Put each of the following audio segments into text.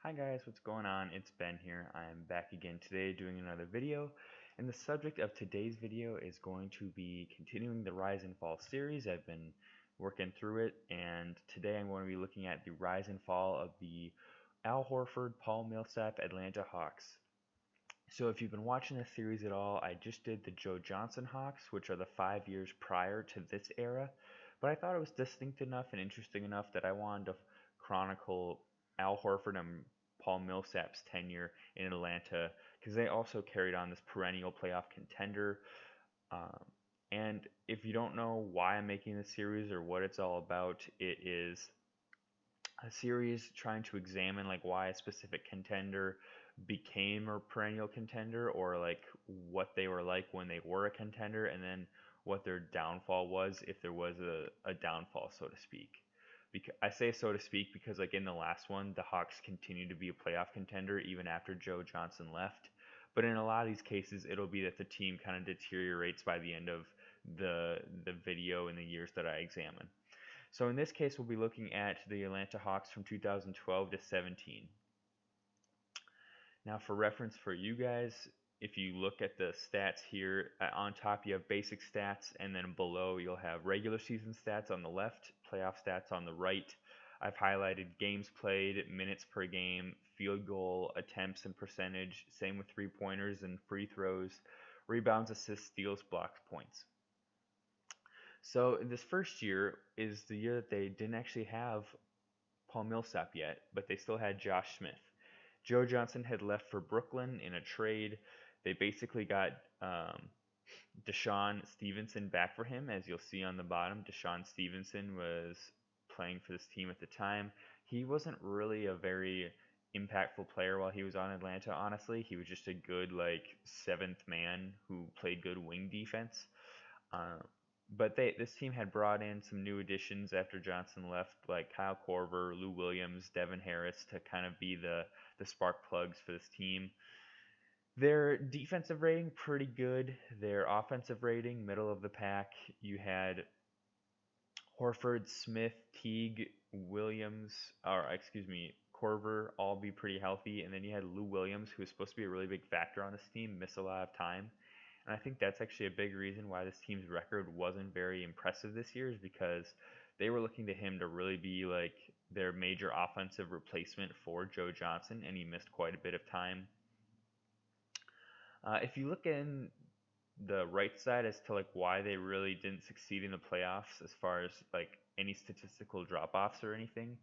Hi guys, what's going on? It's Ben here. I'm back again today doing another video, and the subject of today's video is going to be continuing the Rise and Fall series. I've been working through it, and today I'm going to be looking at the rise and fall of the Al Horford, Paul Millsap Atlanta Hawks. So if you've been watching this series at all, I just did the Joe Johnson Hawks, which are the 5 years prior to this era, but I thought it was distinct enough and interesting enough that I wanted to chronicle Al Horford and Paul Millsap's tenure in Atlanta because they also carried on this perennial playoff contender. Um, and if you don't know why I'm making this series or what it's all about, it is a series trying to examine like why a specific contender became a perennial contender, or like what they were like when they were a contender, and then what their downfall was if there was a downfall, so to speak. Because I say so to speak because like in the last one, the Hawks continued to be a playoff contender even after Joe Johnson left. But in a lot of these cases, it'll be that the team kind of deteriorates by the end of the video in the years that I examine. So in this case, we'll be looking at the Atlanta Hawks from 2012 to 17. Now for reference for you guys, if you look at the stats here, on top you have basic stats, and then below you'll have regular season stats on the left, playoff stats on the right. I've highlighted games played, minutes per game, field goal attempts and percentage, same with three-pointers and free throws, rebounds, assists, steals, blocks, points. So this first year is the year that they didn't actually have Paul Millsap yet, but they still had Josh Smith. Joe Johnson had left for Brooklyn in a trade. They basically got Deshaun Stevenson back for him, as you'll see on the bottom. Deshaun Stevenson was playing for this team at the time. He wasn't really a very impactful player while he was on Atlanta, honestly. He was just a good, like, seventh man who played good wing defense. Uh, but this team had brought in some new additions after Johnson left, like Kyle Korver, Lou Williams, Devin Harris, to kind of be the spark plugs for this team. Their defensive rating pretty good. Their offensive rating middle of the pack. You had Horford, Smith, Teague, Williams, or excuse me, Korver all be pretty healthy, and then you had Lou Williams, who was supposed to be a really big factor on this team, miss a lot of time. And I think that's actually a big reason why this team's record wasn't very impressive this year, is because they were looking to him to really be like their major offensive replacement for Joe Johnson, and he missed quite a bit of time. If you look in the right side as to like why they really didn't succeed in the playoffs as far as like any statistical drop-offs or anything,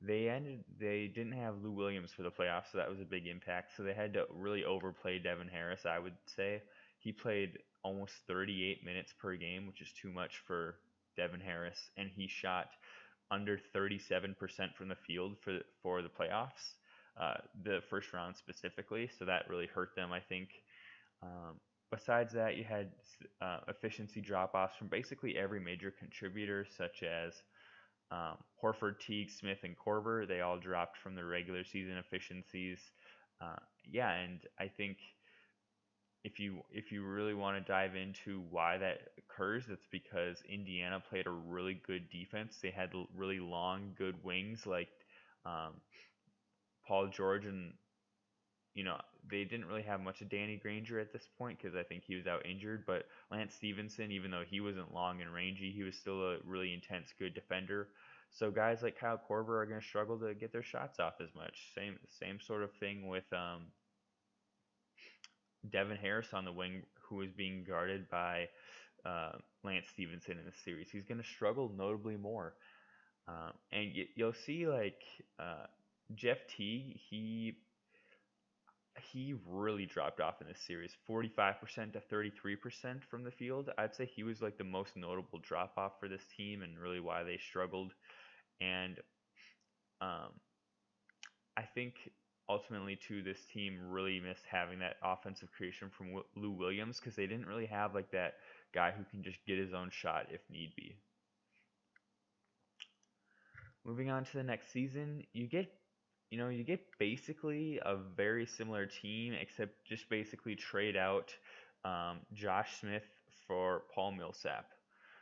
they didn't have Lou Williams for the playoffs, so that was a big impact. So they had to really overplay Devin Harris, I would say. He played almost 38 minutes per game, which is too much for Devin Harris, and he shot under 37% from the field for the playoffs, the first round specifically. So that really hurt them, I think. Besides that, you had efficiency drop-offs from basically every major contributor, such as Horford, Teague, Smith, and Korver. They all dropped from their regular season efficiencies. Yeah, and I think if you really want to dive into why that occurs, it's because Indiana played a really good defense. They had really long, good wings like um, Paul George, and they didn't really have much of Danny Granger at this point because I think he was out injured. But Lance Stevenson, even though he wasn't long and rangy, he was still a really intense, good defender. So guys like Kyle Korver are going to struggle to get their shots off as much. Same sort of thing with Devin Harris on the wing, who is being guarded by Lance Stevenson in this series. He's going to struggle notably more. And you'll see like Jeff Teague, he really dropped off in this series, 45% to 33% from the field. I'd say he was like the most notable drop off for this team and really why they struggled. And um, I think ultimately too, this team really missed having that offensive creation from Lou Williams because they didn't really have like that guy who can just get his own shot if need be. Moving on to the next season, you get basically a very similar team, except just basically trade out Josh Smith for Paul Millsap,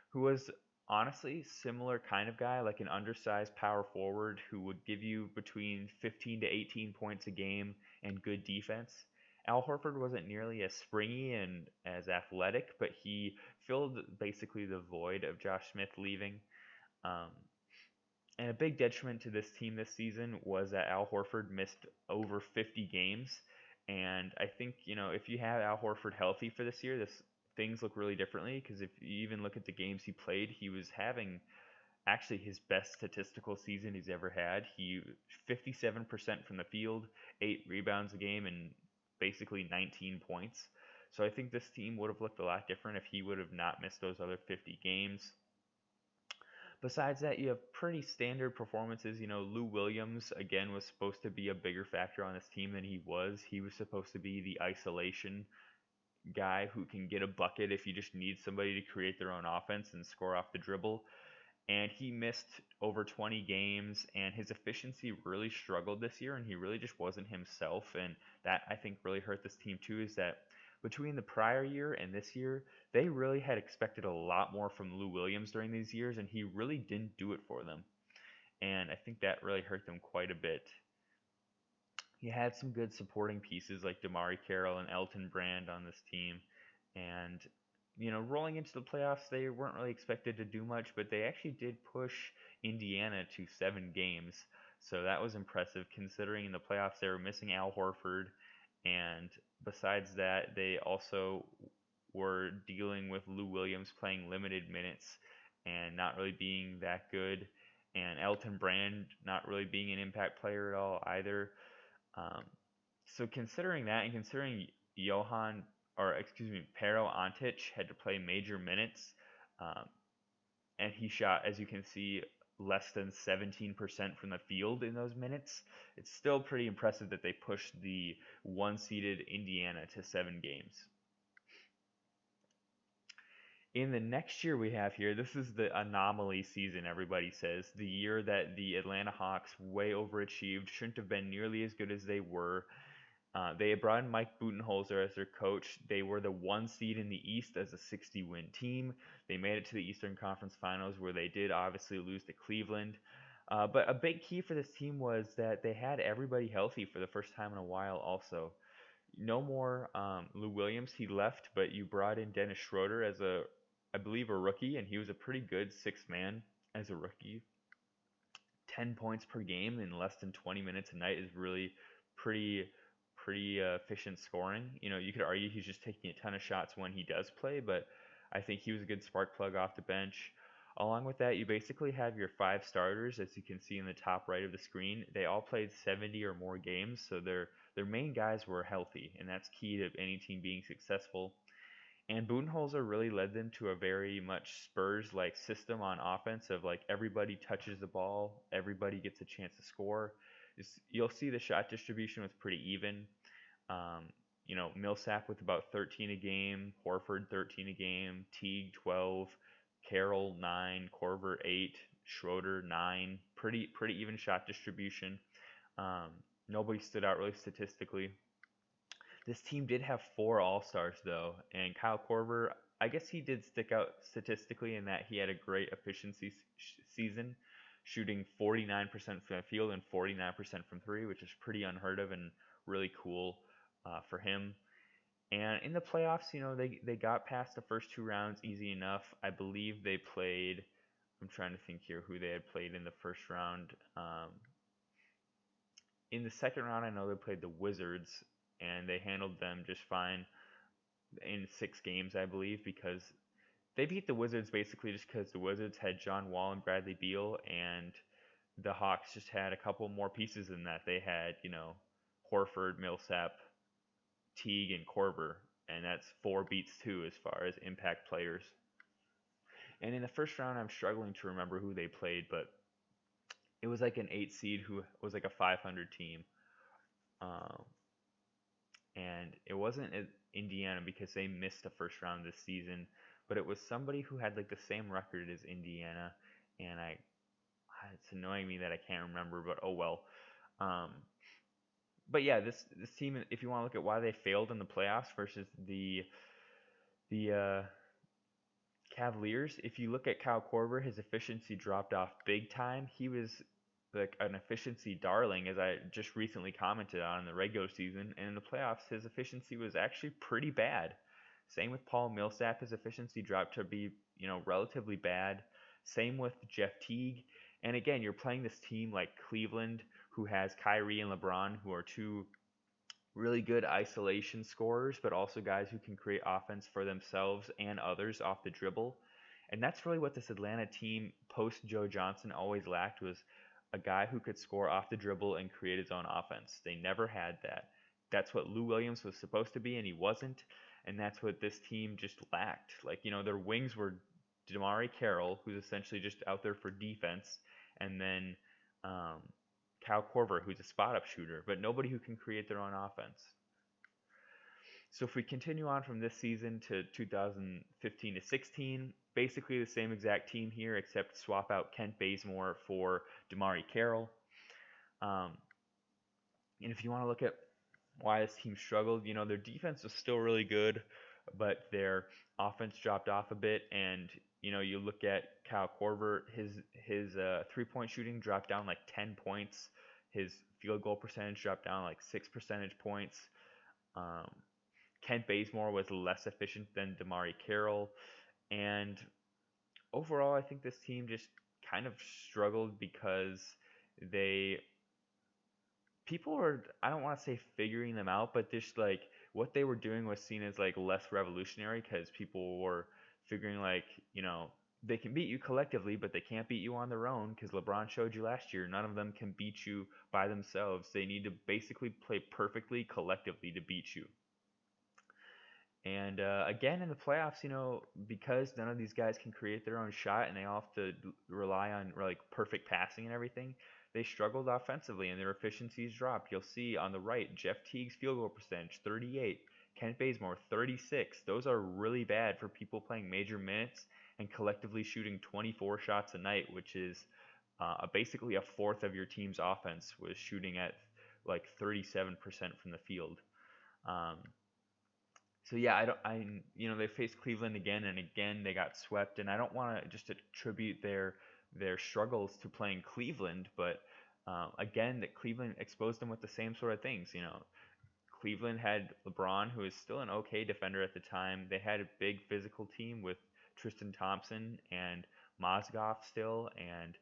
who was honestly similar kind of guy, like an undersized power forward who would give you between 15 to 18 points a game and good defense. Al Horford wasn't nearly as springy and as athletic, but he filled basically the void of Josh Smith leaving. Um, and a big detriment to this team this season was that Al Horford missed over 50 games. And I think, if you have Al Horford healthy for this year, things look really differently, because if you even look at the games he played, he was having actually his best statistical season he's ever had. He 57% from the field, 8 rebounds a game, and basically 19 points. So I think this team would have looked a lot different if he would have not missed those other 50 games. Besides that, you have pretty standard performances. Lou Williams, again, was supposed to be a bigger factor on this team than he was. He was supposed to be the isolation guy who can get a bucket if you just need somebody to create their own offense and score off the dribble. And he missed over 20 games, and his efficiency really struggled this year, and he really just wasn't himself. And that, I think, really hurt this team too, is that between the prior year and this year, they really had expected a lot more from Lou Williams during these years, and he really didn't do it for them. And I think that really hurt them quite a bit. He had some good supporting pieces like Damari Carroll and Elton Brand on this team. And, rolling into the playoffs, they weren't really expected to do much, but they actually did push Indiana to 7 games. So that was impressive considering in the playoffs they were missing Al Horford. And besides that, they also were dealing with Lou Williams playing limited minutes and not really being that good. And Elton Brand not really being an impact player at all either. Um, so considering that, and considering Pero Antic had to play major minutes, um, and he shot, as you can see, less than 17% from the field in those minutes, it's still pretty impressive that they pushed the one-seeded Indiana to 7 games. In the next year we have here, this is the anomaly season, everybody says. The year that the Atlanta Hawks way overachieved, shouldn't have been nearly as good as they were. They had brought in Mike Budenholzer as their coach. They were the 1 seed in the East as a 60-win team. They made it to the Eastern Conference Finals, where they did obviously lose to Cleveland. But a big key for this team was that they had everybody healthy for the first time in a while also. No more Lou Williams. He left, but you brought in Dennis Schroeder as I believe, a rookie, and he was a pretty good sixth man as a rookie. 10 points per game in less than 20 minutes a night is really pretty efficient scoring. You could argue he's just taking a ton of shots when he does play, but I think he was a good spark plug off the bench. Along with that, you basically have your 5 starters, as you can see in the top right of the screen. They all played 70 or more games, so their main guys were healthy, and that's key to any team being successful. And Budenholzer really led them to a very much Spurs-like system on offense of like everybody touches the ball, everybody gets a chance to score. You'll see the shot distribution was pretty even. Millsap with about 13 a game, Horford 13 a game, Teague 12, Carroll 9, Korver 8, Schroeder 9. Pretty even shot distribution. Nobody stood out really statistically. This team did have 4 All-Stars though, and Kyle Korver, I guess he did stick out statistically in that he had a great efficiency season, shooting 49% from the field and 49% from 3, which is pretty unheard of and really cool for him. And in the playoffs, they got past the first 2 rounds easy enough. I believe they played, I'm trying to think here who they had played in the first round. In the second round, I know they played the Wizards, and they handled them just fine in 6 games, I believe, because they beat the Wizards basically just because the Wizards had John Wall and Bradley Beal, and the Hawks just had a couple more pieces than that. They had, Horford, Millsap, Teague, and Korver, and that's 4 beats too as far as impact players. And in the first round, I'm struggling to remember who they played, but it was like an 8 seed who was like a 500 team. And it wasn't Indiana because they missed the first round this season, but it was somebody who had like the same record as Indiana, and it's annoying me that I can't remember, but oh well. But yeah, this team, if you want to look at why they failed in the playoffs versus the Cavaliers, if you look at Kyle Korver, his efficiency dropped off big time. He was like an efficiency darling, as I just recently commented on in the regular season. And in the playoffs, his efficiency was actually pretty bad. Same with Paul Millsap, his efficiency dropped to be, relatively bad. Same with Jeff Teague. And again, you're playing this team like Cleveland, who has Kyrie and LeBron, who are two really good isolation scorers, but also guys who can create offense for themselves and others off the dribble. And that's really what this Atlanta team post Joe Johnson always lacked, was a guy who could score off the dribble and create his own offense. They never had that. That's what Lou Williams was supposed to be, and he wasn't. And that's what this team just lacked. Like, their wings were DeMarre Carroll, who's essentially just out there for defense, and then um, Kyle Korver, who's a spot-up shooter, but nobody who can create their own offense. So if we continue on from this season to 2015 to 16, basically the same exact team here, except swap out Kent Bazemore for DeMarre Carroll. And if you want to look at why this team struggled, their defense was still really good, but their offense dropped off a bit. And you look at Kyle Korver, his 3-point shooting dropped down like 10 points. His field goal percentage dropped down like 6 percentage points. Kent Bazemore was less efficient than DeMarre Carroll. And overall, I think this team just kind of struggled because people were, I don't want to say figuring them out, but just like what they were doing was seen as like less revolutionary, because people were figuring like, they can beat you collectively, but they can't beat you on their own, because LeBron showed you last year, none of them can beat you by themselves. They need to basically play perfectly collectively to beat you. And again, in the playoffs, because none of these guys can create their own shot and they all have to rely on like perfect passing and everything, they struggled offensively and their efficiencies dropped. You'll see on the right, Jeff Teague's field goal percentage, 38. Kent Bazemore, 36. Those are really bad for people playing major minutes and collectively shooting 24 shots a night, which is basically a fourth of your team's offense was shooting at like 37% from the field. So yeah, they faced Cleveland again and again. They got swept, and I don't want to just attribute their struggles to playing Cleveland, but again, that Cleveland exposed them with the same sort of things. Cleveland had LeBron, who is still an okay defender at the time. They had a big physical team with Tristan Thompson and Mozgov still, and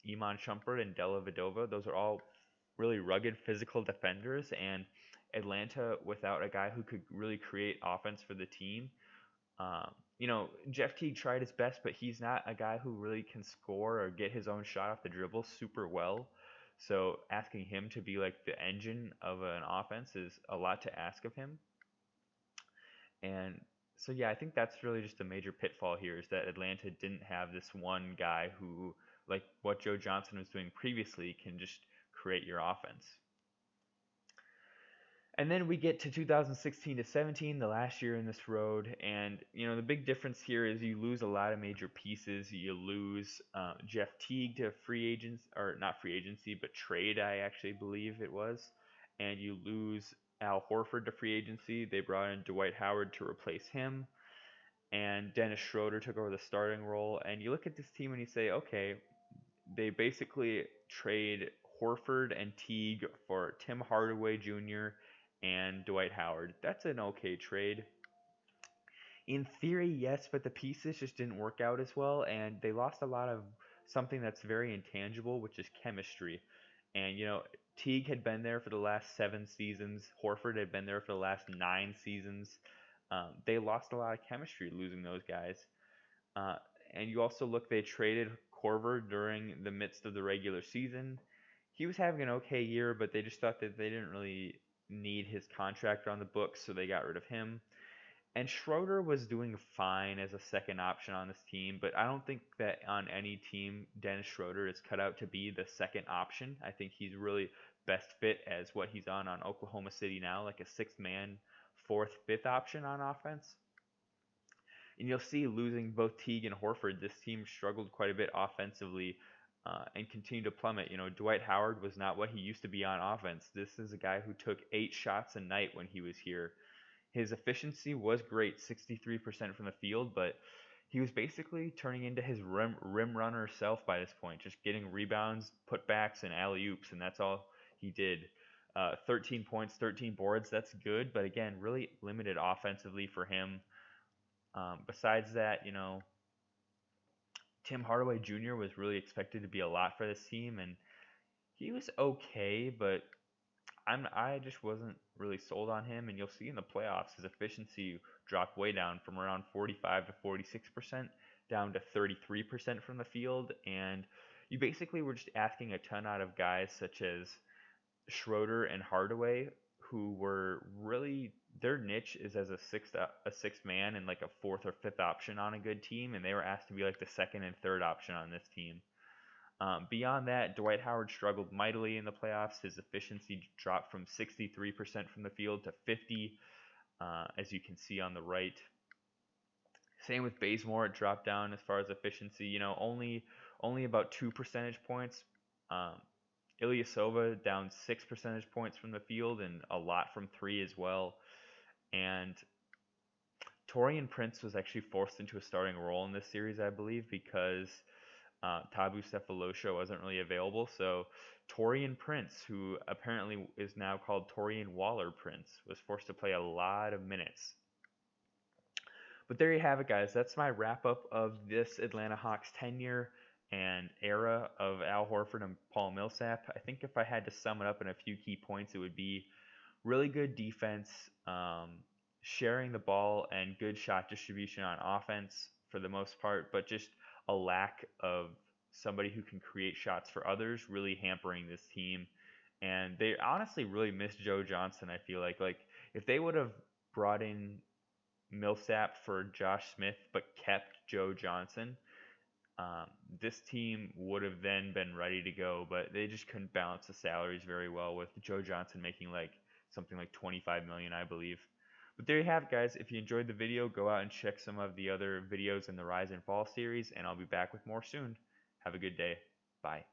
Iman Shumpert and Della Vedova. Those are all really rugged physical defenders, and Atlanta, without a guy who could really create offense for the team. Jeff Teague tried his best, but he's not a guy who really can score or get his own shot off the dribble super well. So asking him to be like the engine of an offense is a lot to ask of him. And so yeah, I think that's really just a major pitfall here, is that Atlanta didn't have this one guy who, like what Joe Johnson was doing previously, can just create your offense. And then we get to 2016 to 17, the last year in this road, and the big difference here is you lose a lot of major pieces. You lose Jeff Teague to free agents, or not free agency, but trade, I actually believe it was, and you lose Al Horford to free agency. They brought in Dwight Howard to replace him, and Dennis Schroeder took over the starting role. And you look at this team and you say, okay, they basically trade Horford and Teague for Tim Hardaway Jr. and Dwight Howard. That's an okay trade. In theory, yes, but the pieces just didn't work out as well, and they lost a lot of something that's very intangible, which is chemistry. And, Teague had been there for the last 7 seasons. Horford had been there for the last 9 seasons. They lost a lot of chemistry losing those guys. And you also look, they traded Korver during the midst of the regular season. He was having an okay year, but they just thought that they didn't really need his contract on the books, so they got rid of him. And Schroeder was doing fine as a second option on this team, but I don't think that on any team Dennis Schroeder is cut out to be the second option. I think he's really best fit as what he's on Oklahoma City now, like a sixth man, fourth, fifth option on offense. And you'll see, losing both Teague and Horford, this team struggled quite a bit offensively and continued to plummet. Dwight Howard was not what he used to be on offense. This is a guy who took 8 shots a night when he was here. His efficiency was great, 63% from the field, but he was basically turning into his rim runner self by this point, just getting rebounds, putbacks, and alley oops, and that's all he did. 13 points, 13 boards, that's good, but again, really limited offensively for him. Besides that, Tim Hardaway Jr. was really expected to be a lot for this team, and he was okay, but I just wasn't really sold on him. And you'll see in the playoffs his efficiency dropped way down from around 45 to 46% down to 33% from the field, and you basically were just asking a ton out of guys such as Schroeder and Hardaway, who were really their niche is as a sixth man and like a fourth or fifth option on a good team, and they were asked to be like the second and third option on this team. Beyond that, Dwight Howard struggled mightily in the playoffs. His efficiency dropped from 63% from the field to 50, as you can see on the right. Same with Bazemore, it dropped down as far as efficiency. Only about 2 percentage points. Um, Ilyasova down 6 percentage points from the field and a lot from three as well. And Taurean Prince was actually forced into a starting role in this series, I believe, because Tabu Cephalosha wasn't really available. So Taurean Prince, who apparently is now called Taurean Waller Prince, was forced to play a lot of minutes. But there you have it, guys. That's my wrap up of this Atlanta Hawks tenure and era of Al Horford and Paul Millsap. I think if I had to sum it up in a few key points, it would be really good defense, sharing the ball, and good shot distribution on offense for the most part, but just a lack of somebody who can create shots for others really hampering this team. And they honestly really missed Joe Johnson, I feel like if they would have brought in Millsap for Josh Smith but kept Joe Johnson, this team would have then been ready to go, but they just couldn't balance the salaries very well, with Joe Johnson making like something like 25 million, I believe. But there you have it, guys. If you enjoyed the video, go out and check some of the other videos in the Rise and Fall series, and I'll be back with more soon. Have a good day. Bye.